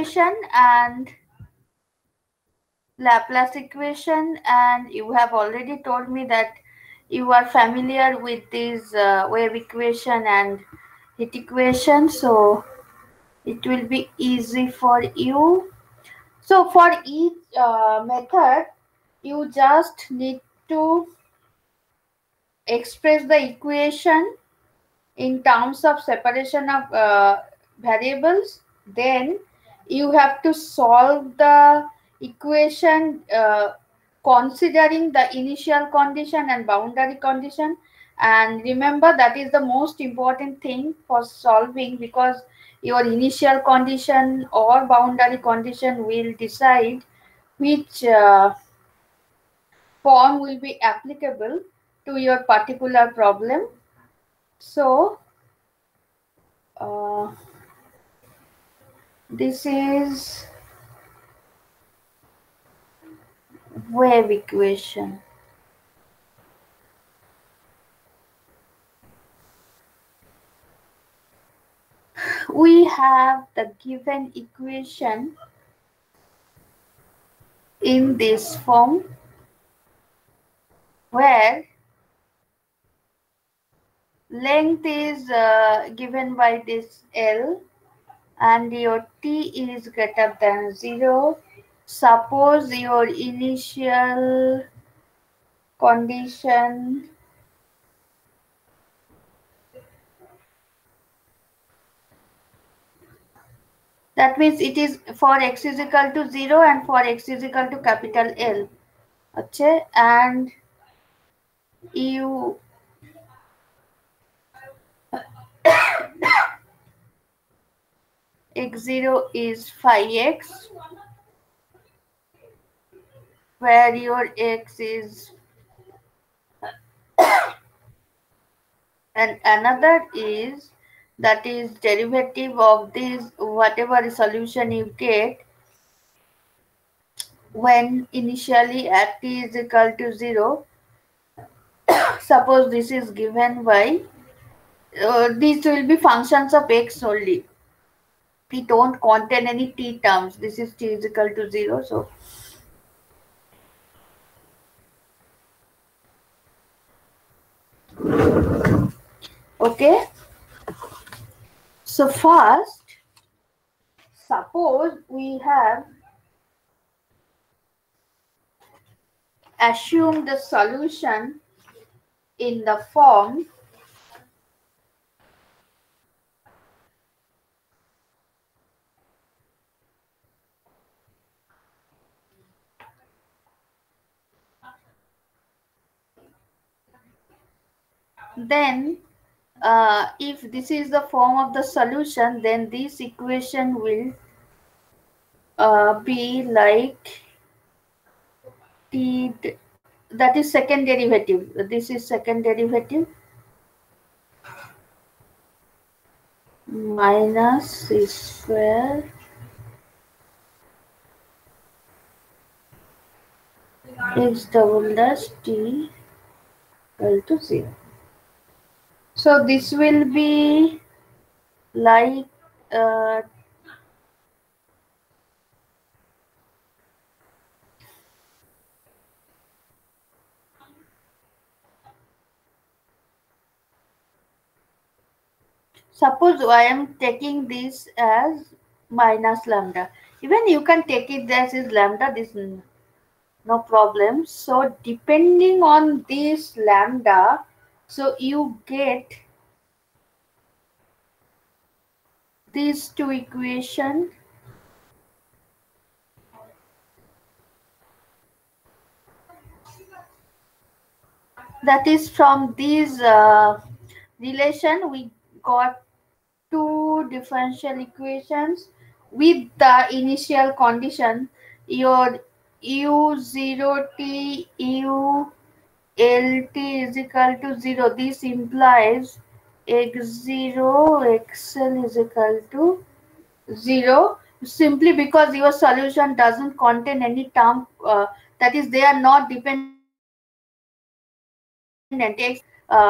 equation and Laplace equation, and you have already told me that you are familiar with this wave equation and heat equation, so it will be easy for you. So for each method, you just need to express the equation in terms of separation of variables. Then you have to solve the equation considering the initial condition and boundary condition. And remember, that is the most important thing for solving, because your initial condition or boundary condition will decide which form will be applicable to your particular problem. So this is wave equation. We have the given equation in this form, where length is given by this L and your T is greater than 0. Suppose your initial condition that means it is for x is equal to 0 and for x is equal to capital L. Okay, and you x0 is phi x, where your x is, and another is, that is derivative of this whatever solution you get when initially at t is equal to 0. Suppose this is given by these will be functions of x only. We don't contain any t terms. This is t is equal to 0. So okay. So first, suppose we have assumed the solution in the form then if this is the form of the solution, then this equation will be like t, that is second derivative. This is second derivative minus c square x double dash t equal to 0. So this will be like suppose I am taking this as minus lambda. Even you can take it as is lambda, this no problem. So depending on this lambda, so you get these two equations. That is from this relation we got two differential equations with the initial condition, your u0t u lt is equal to 0. This implies x0 xl is equal to 0, simply because your solution doesn't contain any term, that is they are not dependent x,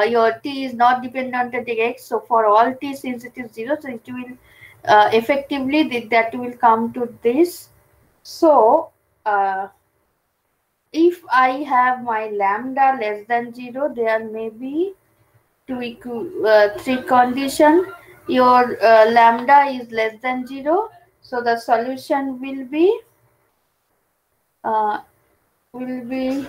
your t is not dependent on the x. So for all t, since it is 0, so it will effectively that will come to this. So if I have my lambda less than 0, there may be three condition. Your lambda is less than 0, so the solution uh, will be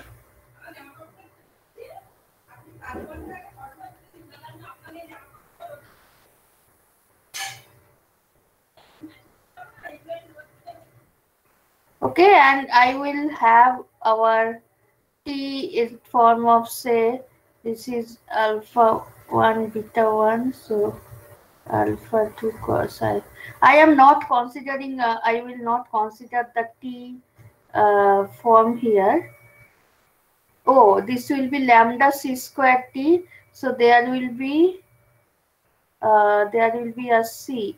okay, and I will have our t in form of, say, this is alpha 1 beta 1, so alpha 2 cos I. I am not considering, I will not consider the t form here. Oh, this will be lambda c square t, so there will be a c.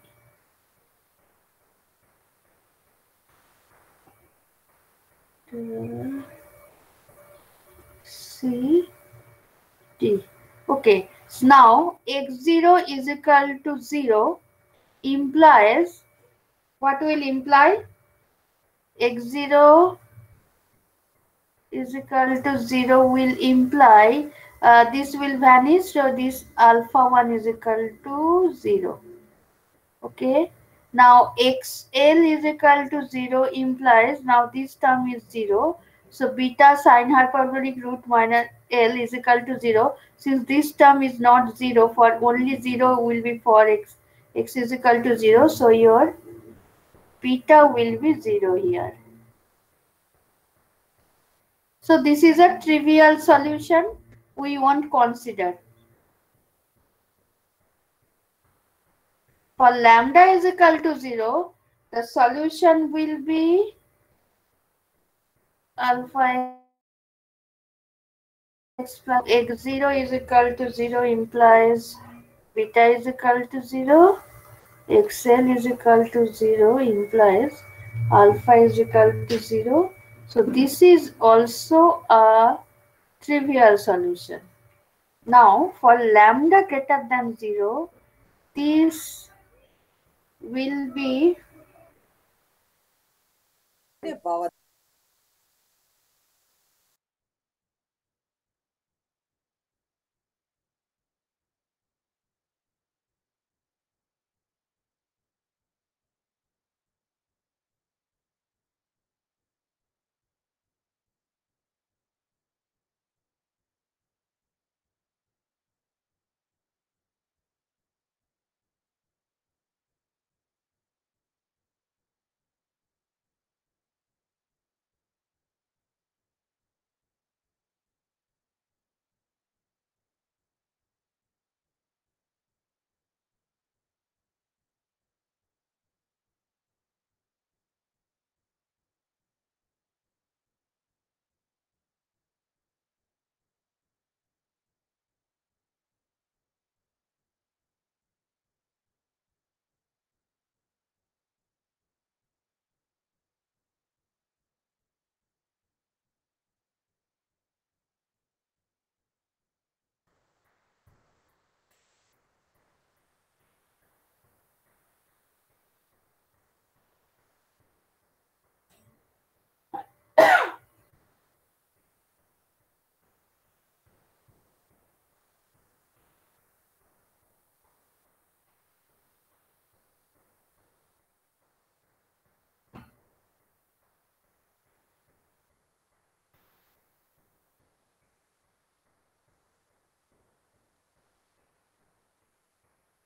C t. Okay, so now x0 is equal to 0 implies, what will imply? X0 is equal to 0 will imply this will vanish, so this alpha 1 is equal to 0. Okay, now xl is equal to 0 implies, now this term is 0, so beta sine hyperbolic root minus l is equal to 0. Since this term is not 0, for only 0 will be for x is equal to 0, so your beta will be 0 here. So this is a trivial solution we won't consider. For lambda is equal to 0, the solution will be alpha x plus x0 is equal to 0 implies beta is equal to 0, xl is equal to 0 implies alpha is equal to 0. So this is also a trivial solution. Now for lambda greater than 0, this will be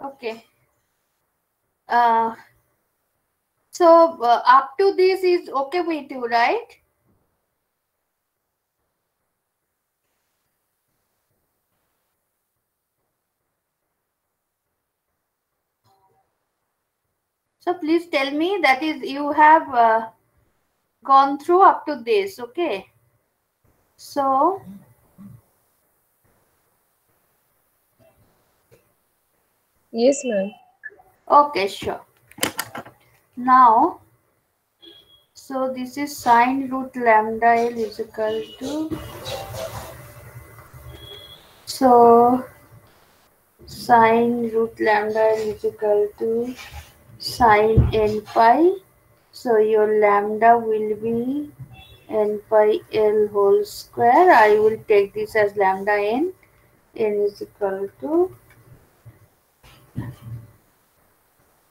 okay. Uh, so up to this is okay with you, right? So please tell me, that is you have gone through up to this, okay? So Yes, ma'am. okay, sure. Now, so this is sine root lambda L is equal to, so sine root lambda L is equal to sine n pi. So your lambda will be n pi L whole square. I will take this as lambda n. N is equal to,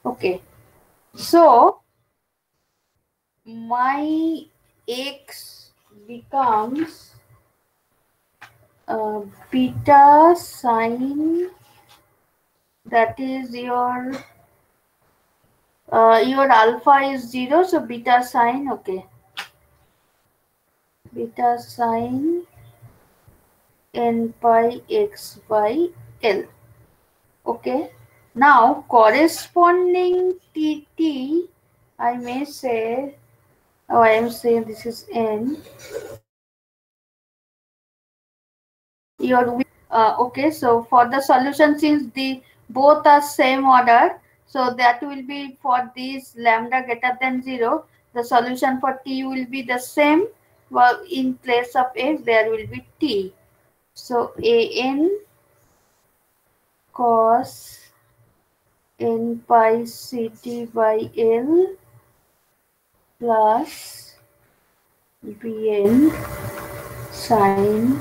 okay. So my x becomes beta sine, that is your alpha is 0, so beta sine, okay, beta sine n pi x by L. Okay. Now corresponding tt, I may say, oh, I am saying this is n. Your okay. So for the solution, since the both are same order, so that will be for this lambda greater than 0. The solution for t will be the same. Well, in place of x, there will be t. So an cos n pi ct by L plus bn sine,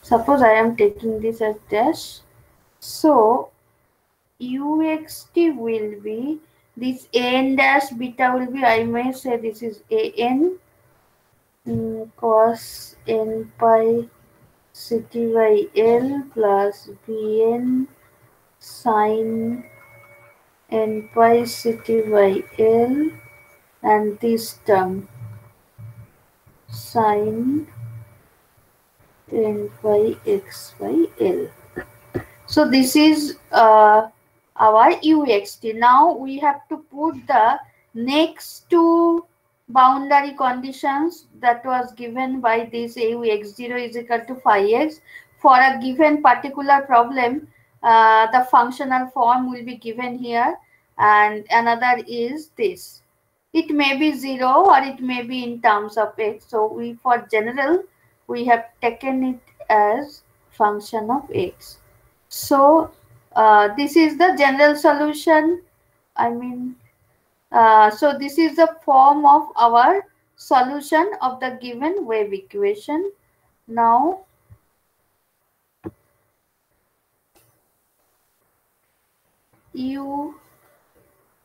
suppose I am taking this as dash, so uxt will be this an dash beta will be, I may say this is an cos n pi ct by L plus bn sine n pi ct by L, and this term sine n pi x by L. So this is our uxt. Now we have to put the next two boundary conditions that was given by this ux0 is equal to phi x. For a given particular problem, the functional form will be given here, and another is this. It may be 0 or it may be in terms of x. So we, for general, we have taken it as function of x. So this is the general solution. I mean, so this is the form of our solution of the given wave equation. Now u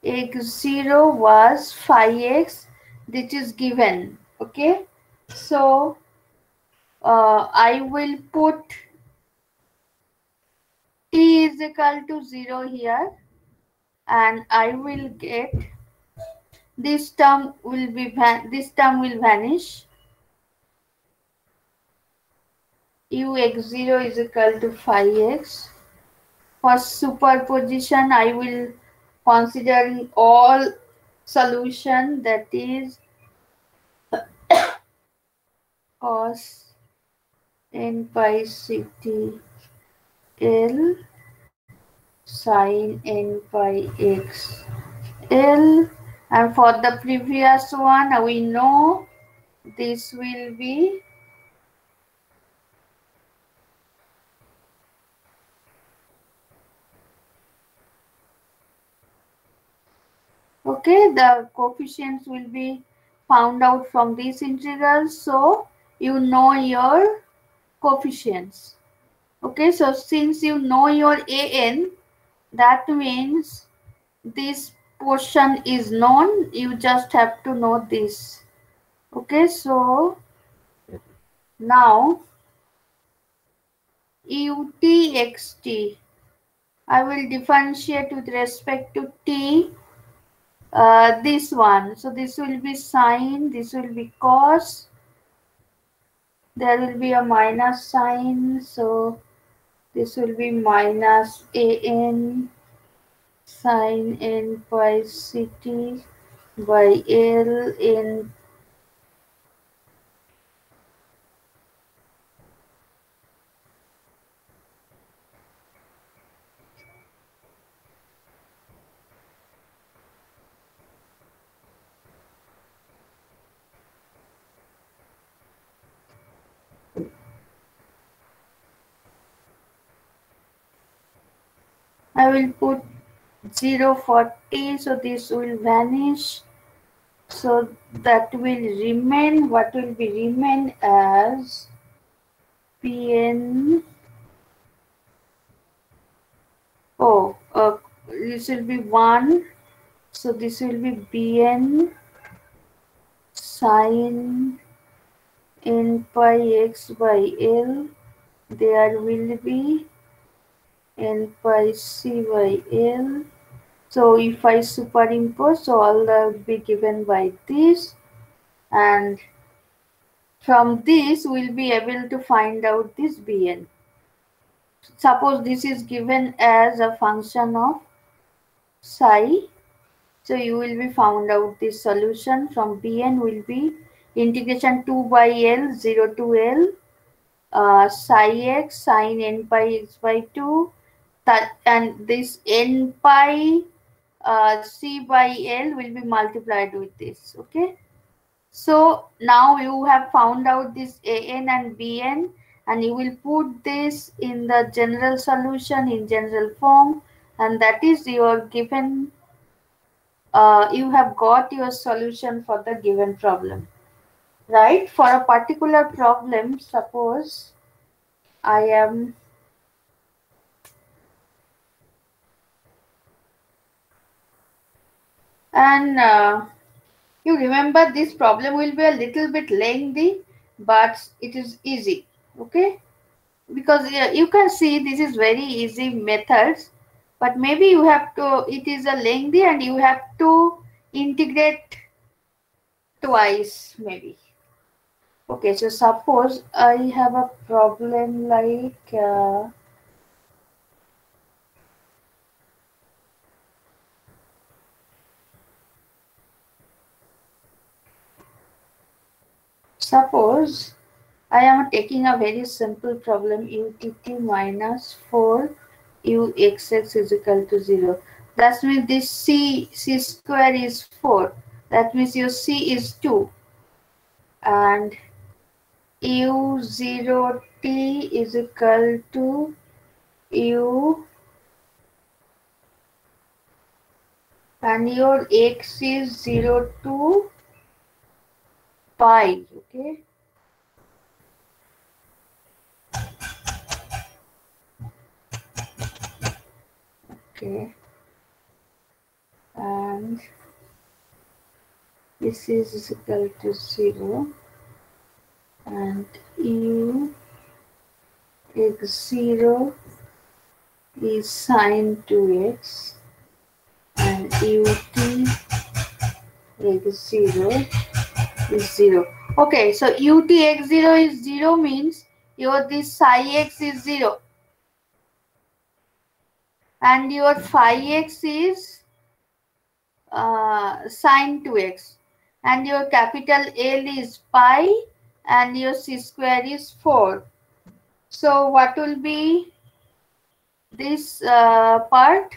x0 was phi x, this is given. Okay, so I will put t is equal to 0 here, and I will get this term will be this term will vanish. ux0 is equal to phi x. For superposition, I will consider all solution, that is cos n pi ct L sin n pi x L, and for the previous one we know this will be okay, the coefficients will be found out from these integrals, so you know your coefficients. Okay, so since you know your an, that means this portion is known, you just have to know this. Okay, so now utxt, I will differentiate with respect to t, this one. So this will be sine, this will be cos, there will be a minus sign, so this will be minus an sine n pi ct by L in I will put 0, 40, so this will vanish. So that will remain, what will be remain as Pn. Oh, this will be 1. So this will be Bn sin n pi x by L. There will be n pi c by L. So if I superimpose, so all will be given by this, and from this we'll be able to find out this Bn. Suppose this is given as a function of psi, so you will be found out this solution from Bn will be integration 2 by L 0 to L psi x sin n pi x by 2, that, and this n pi c by L will be multiplied with this. Okay, so now you have found out this an and bn, and you will put this in the general solution in general form, and that is your given, you have got your solution for the given problem, right? For a particular problem, suppose I am, and you remember this problem will be a little bit lengthy, but it is easy. Okay, because you can see this is very easy methods, but maybe you have to, it is a lengthy and you have to integrate twice maybe. Okay, so suppose I have a problem like suppose I am taking a very simple problem, utt minus 4 uxx is equal to 0. That means this c square is 4. That means your c is 2. And u0t is equal to u, and your x is 0 to pi. Okay. Okay. And this is equal to 0, and u x0 is sine 2x, and ut x0 is 0. Okay, so ut x0 is 0 means your this psi x is 0, and your phi x is sine 2x, and your capital L is pi, and your c square is 4. So what will be this part?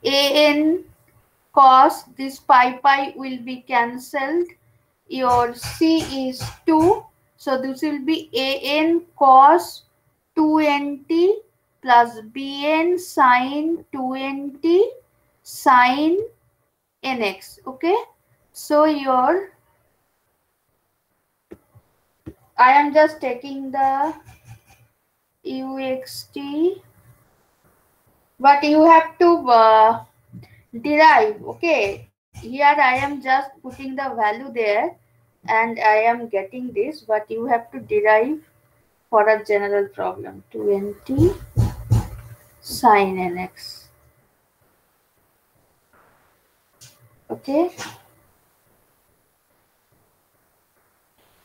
An cos this pi will be cancelled. Your c is 2, so this will be an cos 2nt plus bn sin 2nt sin nx. Okay, so your, I am just taking the uxt, but you have to derive. Okay, here I am just putting the value there and I am getting this, but you have to derive for a general problem. 20 sin nx. Okay,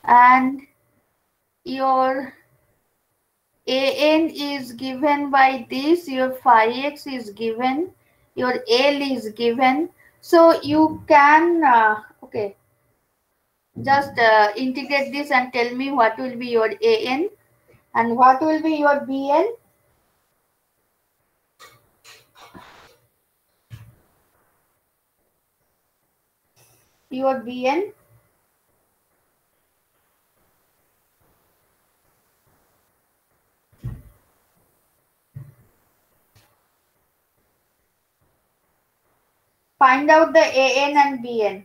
and your an is given by this, your phi x is given, your L is given, so you can okay, just integrate this and tell me what will be your an and what will be your bn. Your bn, Find out the AN and BN.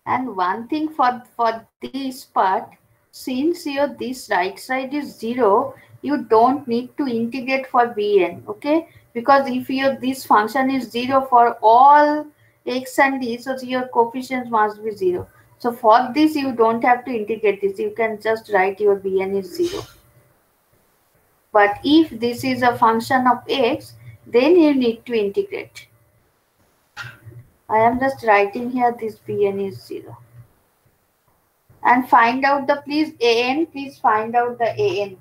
And one thing for this part, since your this right side is 0, you don't need to integrate for Bn, okay? Because if your this function is 0 for all x and d, so your coefficients must be 0. So for this you don't have to integrate this. You can just write your Bn is 0. But if this is a function of x, then you need to integrate. I am just writing here this Bn is 0. And find out the please find out the AN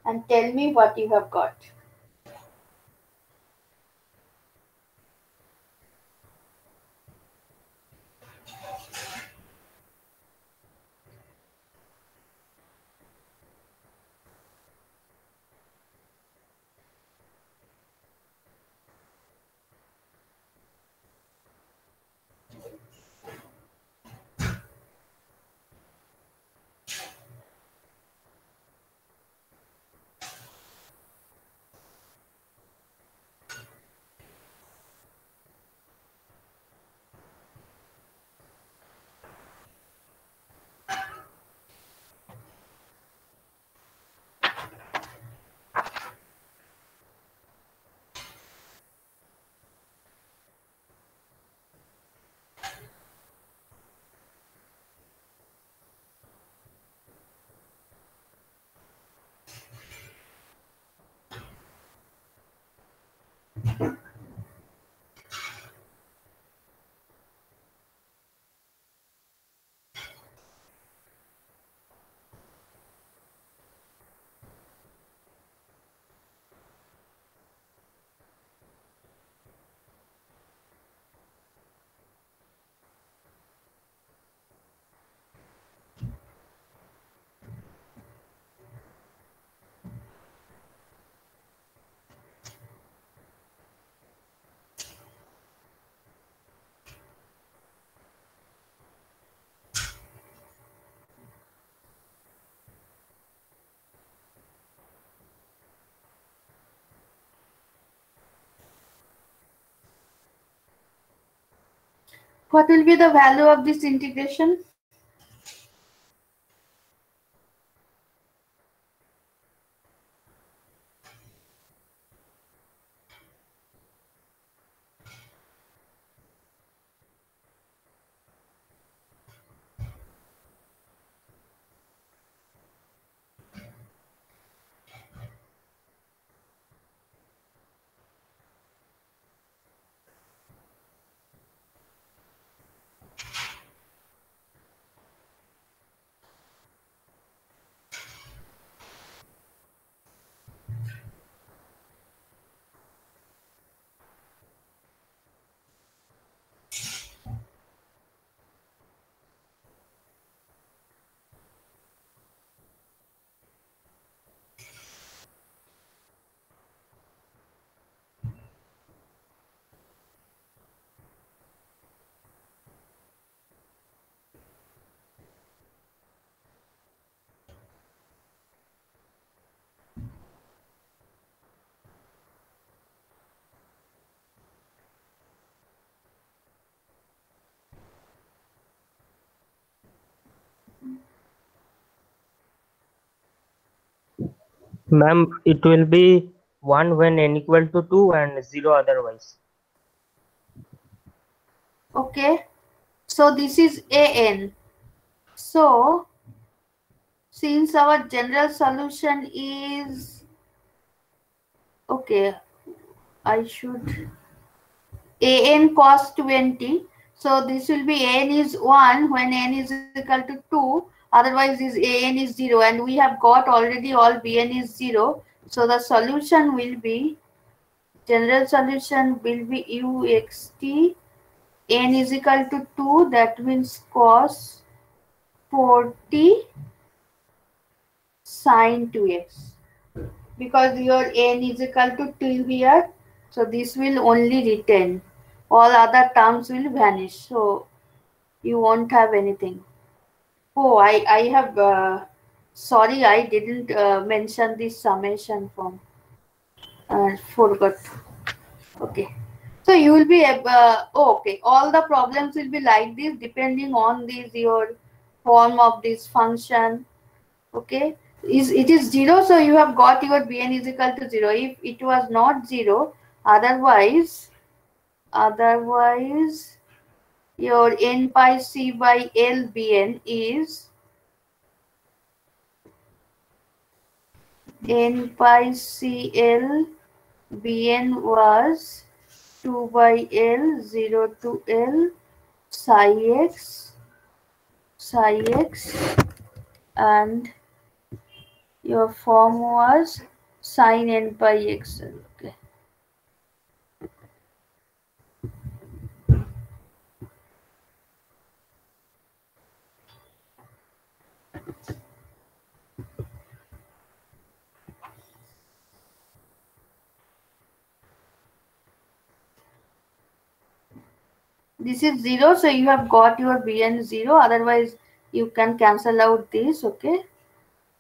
and tell me what you have got. What will be the value of this integration? Ma'am, it will be 1 when n equal to 2 and 0 otherwise. Okay, so this is AN. So since our general solution is, okay, I should AN cos 20. So this will be AN is 1 when n is equal to 2. Otherwise is AN is 0, and we have got already all Bn is 0. So the solution will be, general solution will be uxt n is equal to 2. That means cos 40 sine 2x, because your n is equal to 2 here, so this will only retain, all other terms will vanish, so you won't have anything. Oh, I have sorry, I didn't mention this summation form. Forgot. Okay. So you will be okay. All the problems will be like this, depending on this your form of this function. Okay. It is 0, so you have got your bn is equal to 0. If it was not 0, otherwise your n pi c by l bn is n pi c l bn was 2 by l 0 to l psi x, and your form was sin n pi x. Okay. This is 0, so you have got your bn 0, otherwise you can cancel out this. Okay,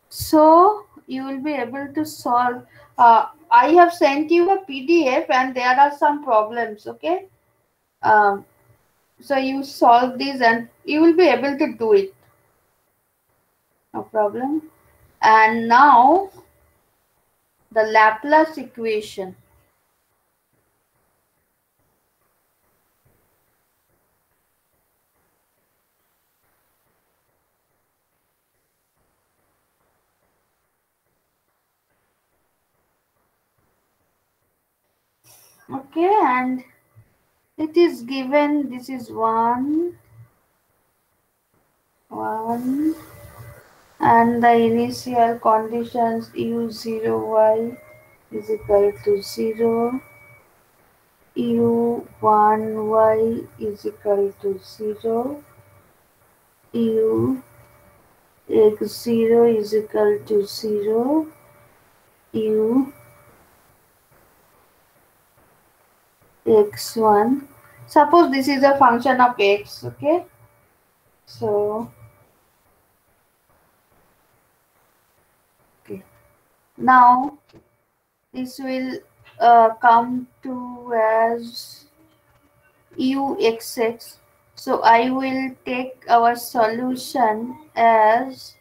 so you will be able to solve. I have sent you a PDF and there are some problems. Okay, so you solve this and you will be able to do it, no problem. And now the Laplace equation. Okay, and it is given, this is 1, and the initial conditions u0y is equal to 0, u1y is equal to 0, ux0 is equal to 0, ux1. Suppose this is a function of x, okay? So, okay. Now, this will come to as uxx. So I will take our solution as,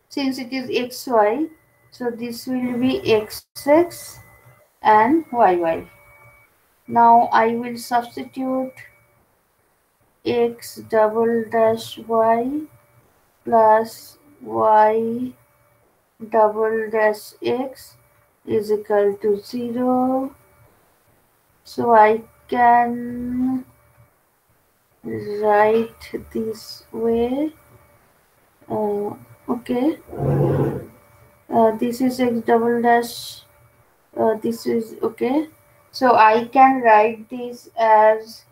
since it is xy, so this will be xx and yy. Now I will substitute x double dash y plus y double dash x is equal to 0. So I can write this way. Okay, this is x double dash, this is okay, so I can write this as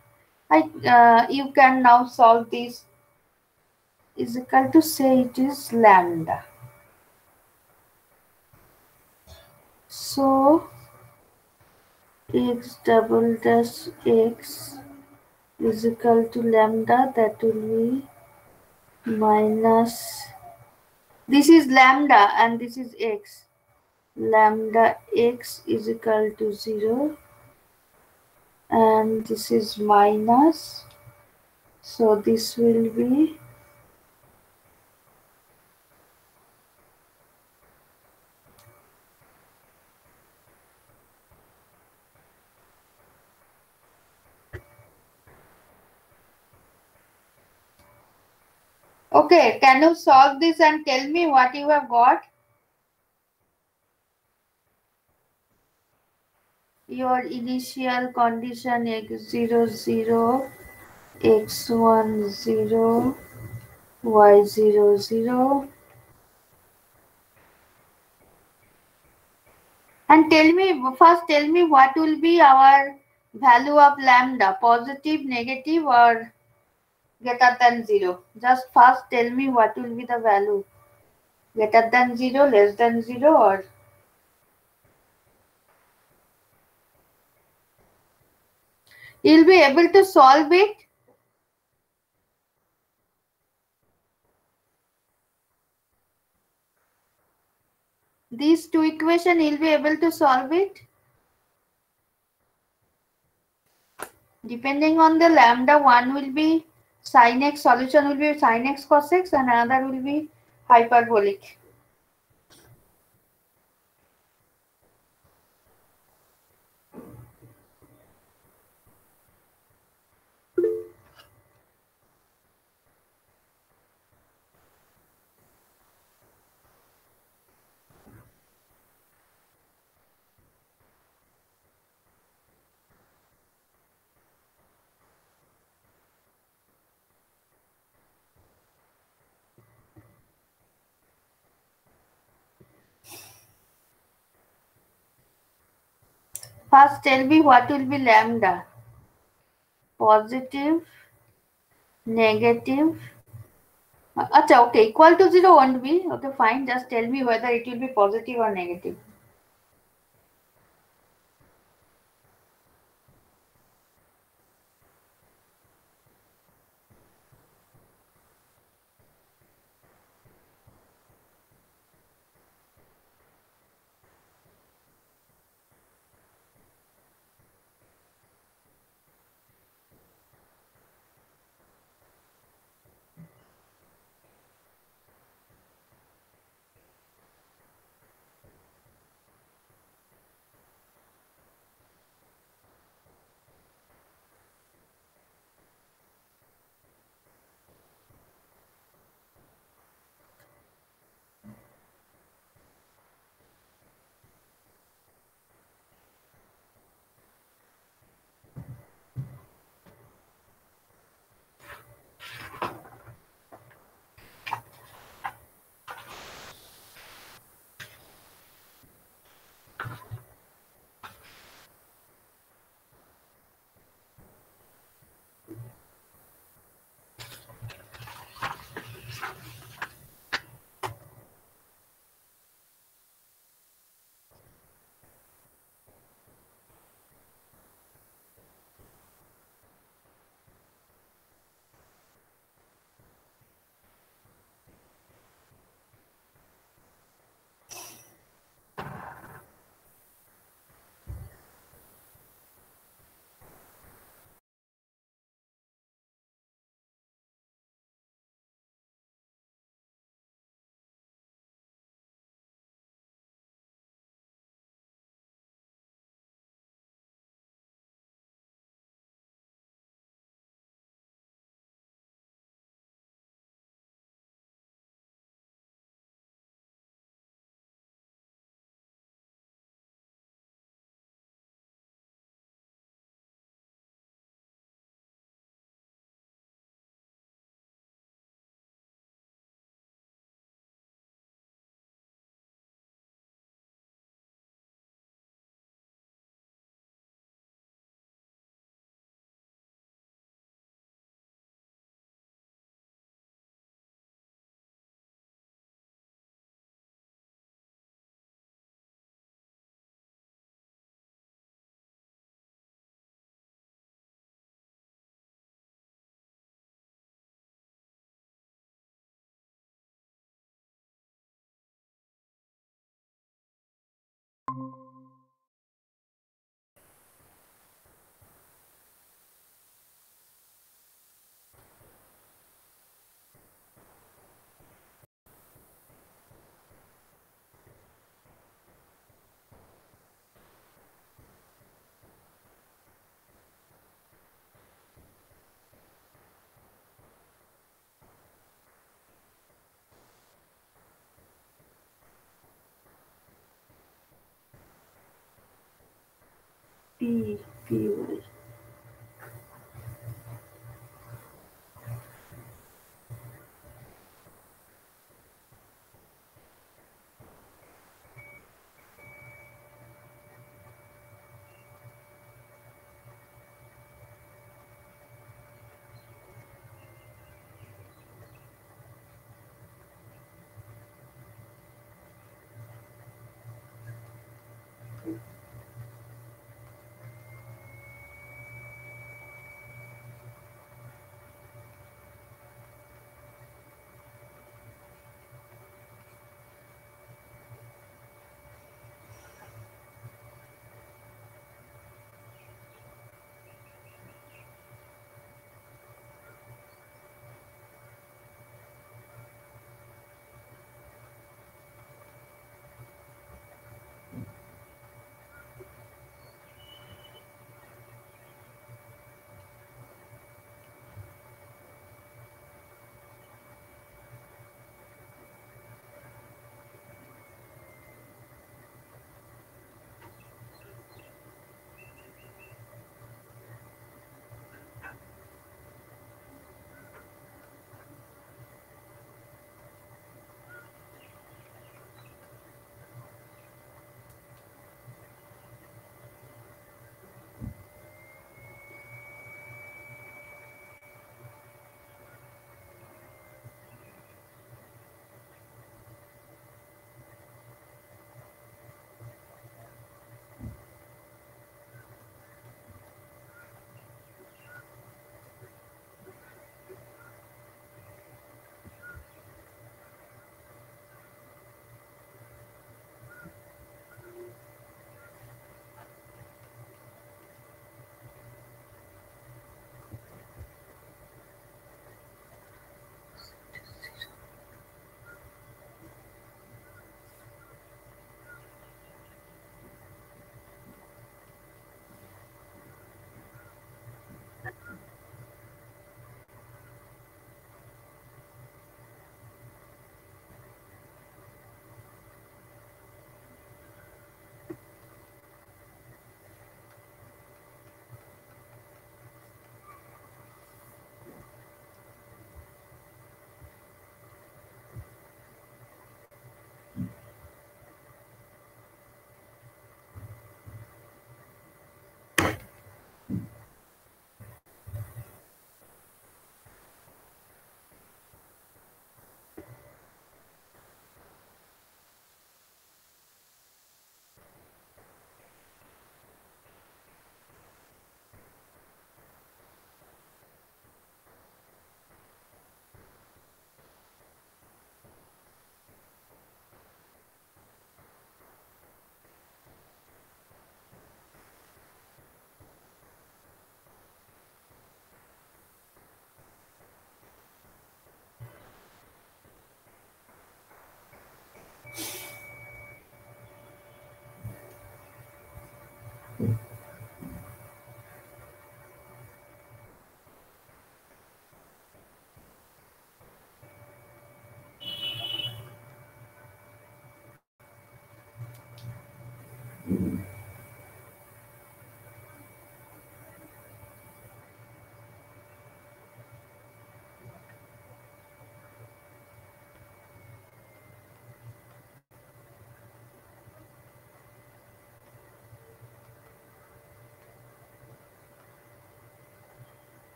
you can now solve this, is equal to, say it is lambda. So x double dash x is equal to lambda, that will be minus, this is lambda and this is x, lambda x is equal to 0, and this is minus, so this will be okay. Can you solve this and tell me what you have got? Your initial condition x0 0, x1 0, y0 0, and tell me what will be our value of lambda, positive, negative, or greater than 0. Just first tell me what will be the value. Greater than 0, less than 0, or you'll be able to solve it. These two equations, you'll be able to solve it. Depending on the lambda, one will be sin x, solution will be sin x cos x, and another will be hyperbolic. First, tell me what will be lambda. Positive, negative. Okay, equal to 0 won't be. Okay, fine. Just tell me whether it will be positive or negative. P, P.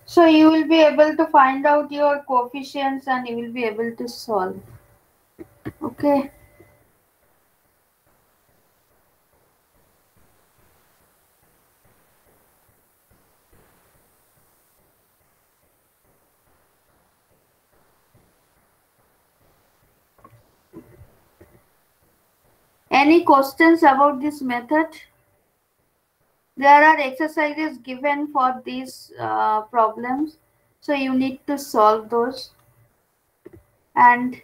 So you will be able to find out your coefficients and you will be able to solve. Okay. Any questions about this method? There are exercises given for these problems, so you need to solve those. And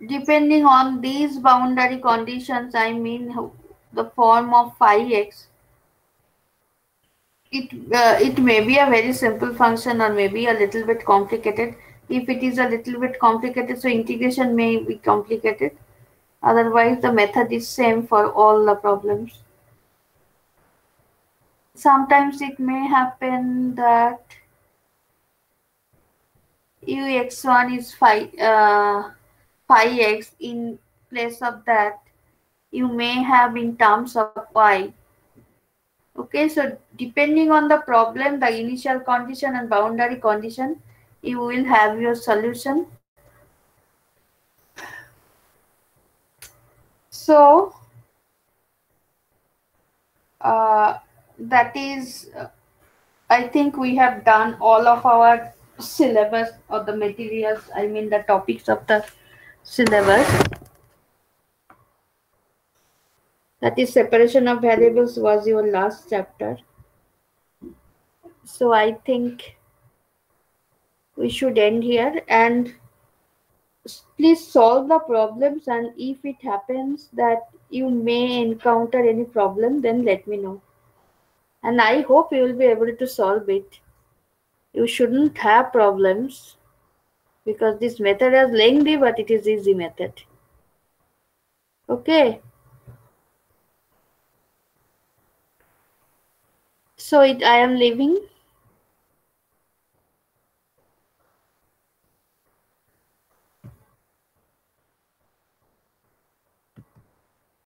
depending on these boundary conditions, I mean the form of phi x, it may be a very simple function or maybe a little bit complicated. If it is a little bit complicated, so integration may be complicated. Otherwise, the method is same for all the problems. Sometimes it may happen that ux1 is phi x. In place of that, you may have in terms of y. Okay, so depending on the problem, the initial condition and boundary condition, you will have your solution. So that is, I think we have done all of our syllabus or the materials, I mean the topics of the syllabus. That is separation of variables was your last chapter. So I think we should end here and please solve the problems, and if it happens that you may encounter any problem, then let me know. And I hope you will be able to solve it. You shouldn't have problems because this method is lengthy, but it is easy method. Okay. So I am leaving.